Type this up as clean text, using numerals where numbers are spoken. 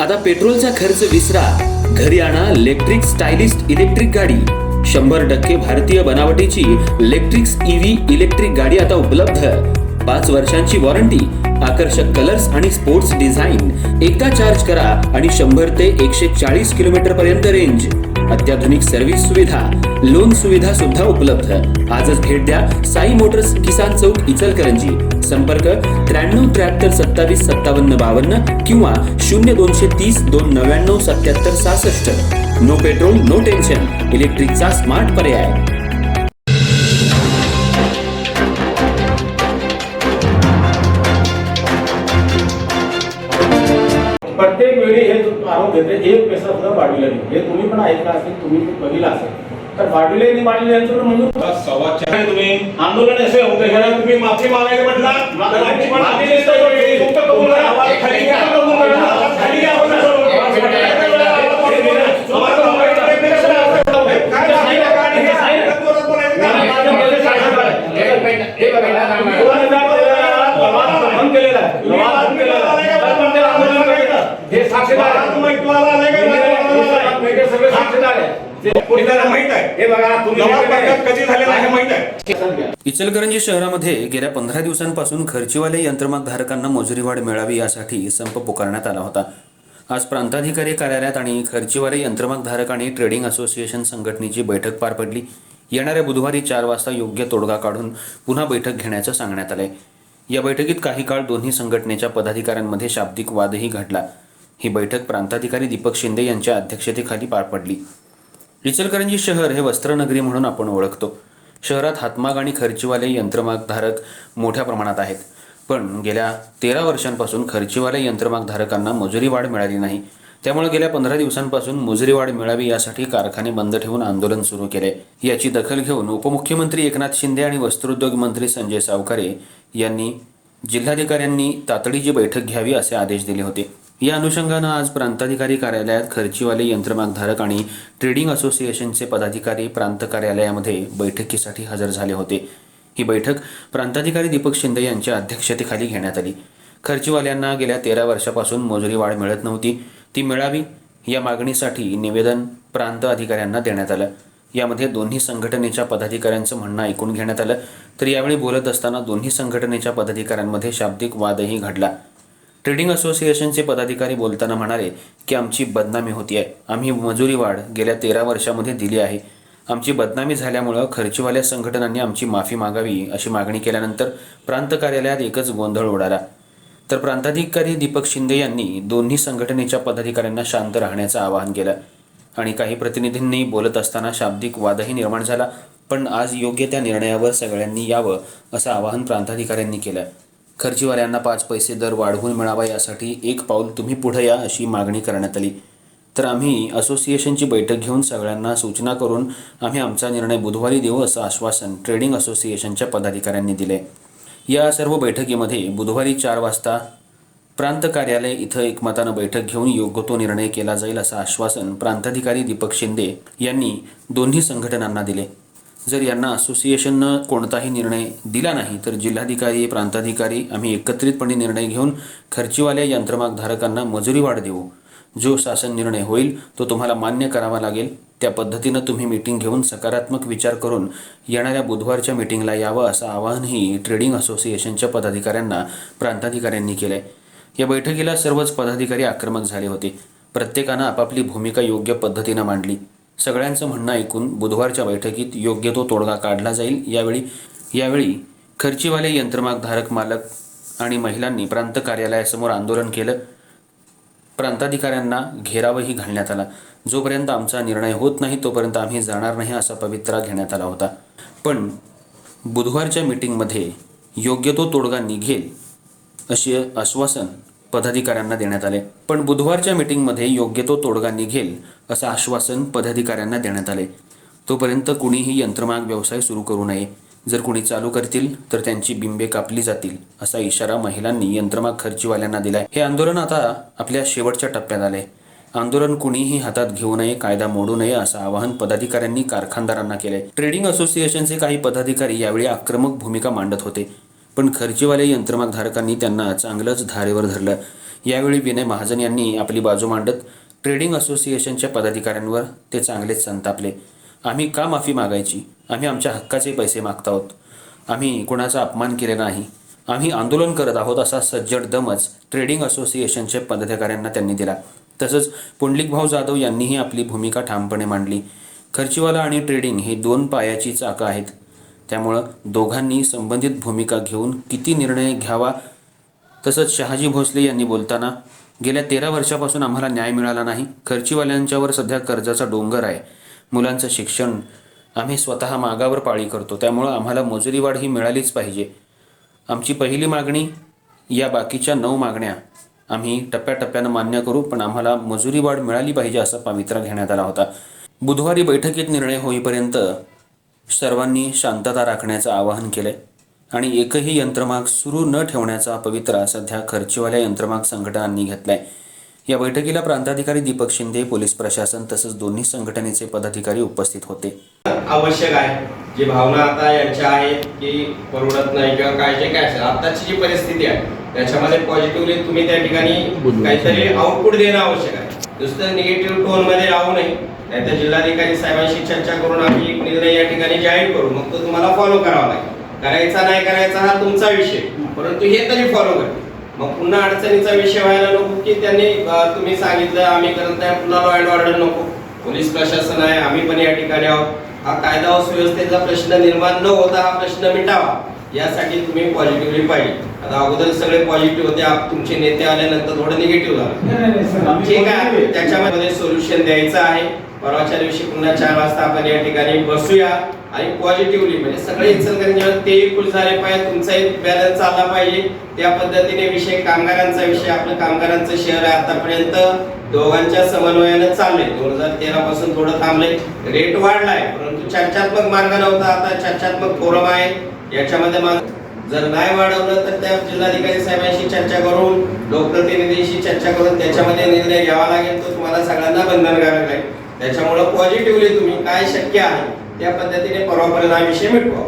आता पेट्रोलचा खर्च विसरा, घरी आणा इलेक्ट्रिक स्टायलिस्ट इलेक्ट्रिक गाडी. 100% भारतीय बनावटीची इलेक्ट्रिक्स ईव्ही इलेक्ट्रिक गाडी आता उपलब्ध. 5 वर्षांची वॉरंटी, आकर्षक कलर्स आणि स्पोर्ट्स डिझाईन. एकदा चार्ज करा आणि 100 ते 140 किलोमीटर पर्यंत रेंज. अत्याधुनिक सर्व्हिस सुविधा, लोन सुविधा सुद्धा उपलब्ध. आजच भेट द्या साई मोटर्स, किसान चौक, इचलकरंजी. संपर्क 93 73 27 57 52 किंवा 0230 299 77 66. नो पेट्रोल नो टेन्शन, इलेक्ट्रिकचा स्मार्ट पर्याय. प्रत्येक वेळी हे आरोप घेते, एक पैसा सुद्धा वाढविला नाही. हे तुम्ही पण ऐकला असेल, तुम्ही बघितलं असेल. तर वाढविले नाही वाढले यांच्याकडे म्हणून तुम्ही आंदोलन असे होते. तुम्ही माफी मागायला म्हटलं इचलकरंजी शहरामध्ये गेल्या 15 दिवसांपासून खर्चीवाले यंत्रमाग धारकांना मोजरी वाढ मिळावी यासाठी संप पुकारण्यात आला होता. आज प्रांताधिकारी कार्यालयात आणि खर्चीवाले यंत्रमाग धारक आणि ट्रेडिंग असोसिएशन संघटनेची बैठक पार पडली. येणाऱ्या बुधवारी 4 वाजता योग्य तोडगा काढून पुन्हा बैठक घेण्याचं सांगण्यात आलंय. या बैठकीत काही काळ दोन्ही संघटनेच्या पदाधिकाऱ्यांमध्ये शाब्दिक वादही घडला. ही बैठक प्रांताधिकारी दीपक शिंदे यांच्या अध्यक्षतेखाली पार पडली. इचलकरंजी शहर हे वस्त्रनगरी म्हणून आपण ओळखतो. शहरात हातमाग आणि खर्चीवाले यंत्रमाग धारक मोठ्या प्रमाणात आहेत. पण गेल्या 13 वर्षांपासून खर्चीवाले यंत्रमाग धारकांना मजुरी वाढ मिळाली नाही. त्यामुळे गेल्या 15 दिवसांपासून मजुरी वाढ मिळावी यासाठी कारखाने बंद ठेवून आंदोलन सुरू केले. याची दखल घेऊन उपमुख्यमंत्री एकनाथ शिंदे आणि वस्त्रोद्योग मंत्री संजय सावकारे यांनी जिल्हाधिकाऱ्यांनी तातडीची बैठक घ्यावी असे आदेश दिले होते. या अनुषंगानं आज प्रांताधिकारी कार्यालयात खर्चीवाले यंत्रमाग धारक आणि ट्रेडिंग असोसिएशनचे पदाधिकारी प्रांत कार्यालयामध्ये बैठकीसाठी हजर झाले होते. ही बैठक प्रांताधिकारी दीपक शिंदे यांच्या अध्यक्षतेखाली घेण्यात आली. खर्चीवाल्यांना गेल्या 13 वर्षापासून मजुरी वाढ मिळत नव्हती, ती मिळावी या मागणीसाठी निवेदन प्रांत अधिकाऱ्यांना देण्यात आलं. यामध्ये दोन्ही संघटनेच्या पदाधिकाऱ्यांचं म्हणणं ऐकून घेण्यात आलं. तर यावेळी बोलत असताना दोन्ही संघटनेच्या पदाधिकाऱ्यांमध्ये शाब्दिक वादही घडला. ट्रेडिंग असोसिएशनचे पदाधिकारी बोलताना म्हणाले की आमची बदनामी होती आहे. आम्ही मजुरी वाढ गेल्या 13 वर्षामध्ये दिली आहे. आमची बदनामी झाल्यामुळं खर्चीवाल्या संघटनांनी आमची माफी मागावी अशी मागणी केल्यानंतर प्रांत कार्यालयात एकच गोंधळ उडाला. तर प्रांताधिकारी दीपक शिंदे यांनी दोन्ही संघटनेच्या पदाधिकाऱ्यांना शांत राहण्याचं आवाहन केलं आणि काही प्रतिनिधींनी बोलत असताना शाब्दिक वादही निर्माण झाला. पण आज योग्य त्या निर्णयावर सगळ्यांनी यावं असं आवाहन प्रांताधिकाऱ्यांनी केलं. खर्चीवाल्यांना 5 पैसे दर वाढवून मिळावा यासाठी एक पाऊल तुम्ही पुढे या अशी मागणी करण्यात आली. तर आम्ही असोसिएशनची बैठक घेऊन सगळ्यांना सूचना करून आम्ही आमचा निर्णय बुधवारी देऊ असं आश्वासन ट्रेडिंग असोसिएशनच्या पदाधिकाऱ्यांनी दिले. या सर्व बैठकीमध्ये बुधवारी 4 वाजता प्रांत कार्यालय इथं एकमतानं बैठक घेऊन योग्य तो निर्णय केला जाईल असं आश्वासन प्रांताधिकारी दीपक शिंदे यांनी दोन्ही संघटनांना दिले. जर यांना असोसिएशननं कोणताही निर्णय दिला नाही तर जिल्हाधिकारी प्रांताधिकारी आम्ही एकत्रितपणे निर्णय घेऊन खर्चीवाल्या यंत्रमाग धारकांना मजुरी वाढ देऊ. जो शासन निर्णय होईल तो तुम्हाला मान्य करावा लागेल. त्या पद्धतीनं तुम्ही मीटिंग घेऊन सकारात्मक विचार करून येणाऱ्या बुधवारच्या मीटिंगला यावं असं आवाहनही ट्रेडिंग असोसिएशनच्या पदाधिकाऱ्यांना प्रांताधिकाऱ्यांनी केलंय. या बैठकीला सर्वच पदाधिकारी आक्रमक झाले होते. प्रत्येकानं आपापली भूमिका योग्य पद्धतीनं मांडली. सगळ्यांचं म्हणणं ऐकून बुधवारच्या बैठकीत योग्य तो तोडगा काढला जाईल. यावेळी खर्चीवाले यंत्रमाग धारक मालक आणि महिलांनी प्रांत कार्यालयासमोर आंदोलन केलं. प्रांताधिकाऱ्यांना घेरावही घालण्यात आला. जोपर्यंत आमचा निर्णय होत नाही तोपर्यंत आम्ही जाणार नाही असा पवित्रा घेण्यात आला होता. पण बुधवारच्या मीटिंगमध्ये योग्य तो तोडगा निघेल असे आश्वासन पदाधिकाऱ्यांना देण्यात आले. पण बुधवारच्या मीटिंगमध्ये योग्य तो तोडगा निघेल असं आश्वासन पदाधिकाऱ्यांना देण्यात आले. तोपर्यंत कुणीही यंत्रमाग व्यवसाय सुरू करू नये. जर कुणी चालू करतील तर त्यांची बिंबे कापली जातील असा इशारा महिलांनी यंत्रमाग खर्चीवाल्यांना दिलाय. हे आंदोलन आता आपल्या शेवटच्या टप्प्यात आले. आंदोलन कुणीही हातात घेऊ नये, कायदा मोडू नये असं आवाहन पदाधिकाऱ्यांनी कारखानदारांना केलंय. ट्रेडिंग असोसिएशनचे काही पदाधिकारी यावेळी आक्रमक भूमिका मांडत होते. पण खर्चीवाले यंत्रमाग धारकांनी त्यांना चांगलंच धारेवर धरलं. यावेळी विनय महाजन यांनी आपली बाजू मांडत ट्रेडिंग असोसिएशनच्या पदाधिकाऱ्यांवर ते चांगलेच संतापले. आम्ही का माफी मागायची? आम्ही आमच्या हक्काचे पैसे मागत आहोत. आम्ही कुणाचा अपमान केलेला नाही. आम्ही आंदोलन करत आहोत असा सज्जड दमच ट्रेडिंग असोसिएशनच्या पदाधिकाऱ्यांना त्यांनी दिला. तसंच पुंडलिकभाऊ जाधव यांनीही आपली भूमिका ठामपणे मांडली. खर्चीवाला आणि ट्रेडिंग ही 2 पायाची चाकं आहेत. त्यामुळं दोघांनी संबंधित भूमिका घेऊन किती निर्णय घ्यावा. तसंच शहाजी भोसले यांनी बोलताना गेल्या 13 वर्षापासून आम्हाला न्याय मिळाला नाही. खर्चीवाल्यांच्यावर सध्या कर्जाचा डोंगर आहे. मुलांचं शिक्षण आम्ही स्वतः मागावर पाळी करतो. त्यामुळं आम्हाला मजुरी वाढ ही मिळालीच पाहिजे. आमची पहिली मागणी, या बाकीच्या 9 मागण्या आम्ही टप्प्याटप्प्यानं मान्य करू, पण आम्हाला मजुरी वाढ मिळाली पाहिजे असा पवित्रा घेण्यात आला होता. बुधवारी बैठकीत निर्णय होईपर्यंत सर्वांनी शांतता राखण्याचं आवाहन केलंय आणि एकही यंत्रमाग सुरू न ठेवण्याचा पवित्रा सध्या खर्चीवाल्या यंत्रमाग संघटनांनी घेतलाय. या बैठकीला प्रांताधिकारी दीपक शिंदे, पोलीस प्रशासन तसंच दोन्ही संघटनेचे पदाधिकारी उपस्थित होते. आवश्यक आहे. जी भावना आता यांच्या आहेत की परवडत नाही किंवा काय जे काय असेल, आताची जी परिस्थिती आहे त्याच्यामध्ये पॉझिटिव्हली तुम्ही त्या ठिकाणी काहीतरी आउटपुट देणं आवश्यक आहे. नुसतं निगेटिव्ह टोन मध्ये राहू नये. नाहीतर जिल्हाधिकारी साहेबांशी चर्चा करून आम्ही एक निर्णय या ठिकाणी जाहीर करू, मग तो तुम्हाला फॉलो करावा लागेल. करायचा नाही करायचा हा तुमचा विषय, परंतु हे तरी फॉलो करा. मग पुन्हा अडचणीचा विषय व्हायला नको की त्यांनी तुम्ही सांगितलं आम्ही करत नाही, पुन्हा लॉ अँड ऑर्डर नको. पोलीस प्रशासन आहे, आम्ही पण या ठिकाणी आहोत. हा कायदा व सुव्यवस्थेचा प्रश्न निर्माण न होता हा प्रश्न मिटावा यासाठी तुम्ही पॉझिटिव्हली पाहिजे. आता अगोदर सगळे पॉझिटिव्ह होते, तुमचे नेते आल्यानंतर थोडं निगेटिव्ह झालं. ठीक आहे, त्याच्यामध्ये सोल्युशन द्यायचं आहे. परवाच्या दिवशी पुन्हा 4 वाजता आपण या ठिकाणी बसूया आणि पॉझिटिव्हली म्हणजे सगळे इचलकरंजीवर ते खुश झाले पाहिजे, तुमचाही बॅलन्स चालला पाहिजे. त्या पद्धतीने विषय कामगारांचा विषय, आपलं कामगारांचं शहर आहे आतापर्यंत दोघांच्या समन्वयाने चालले. 2013 पासून थोडं थांबले, रेट वाढलाय, परंतु चर्चात्मक मार्ग नव्हता. आता चर्चात्मक फोरम आहे, याच्यामध्ये जर नाही वाढवलं तर त्या जिल्हाधिकारी साहेबांशी चर्चा करून, लोकप्रतिनिधींशी चर्चा करून त्याच्यामध्ये निर्णय घ्यावा लागेल. तो तुम्हाला सगळ्यांना बंधनकारक आहे. त्याच्यामुळे पॉझिटिव्हली तुम्ही काय शक्य आहे त्या पद्धतीने परवापर्यंत हा विषय मिटवा.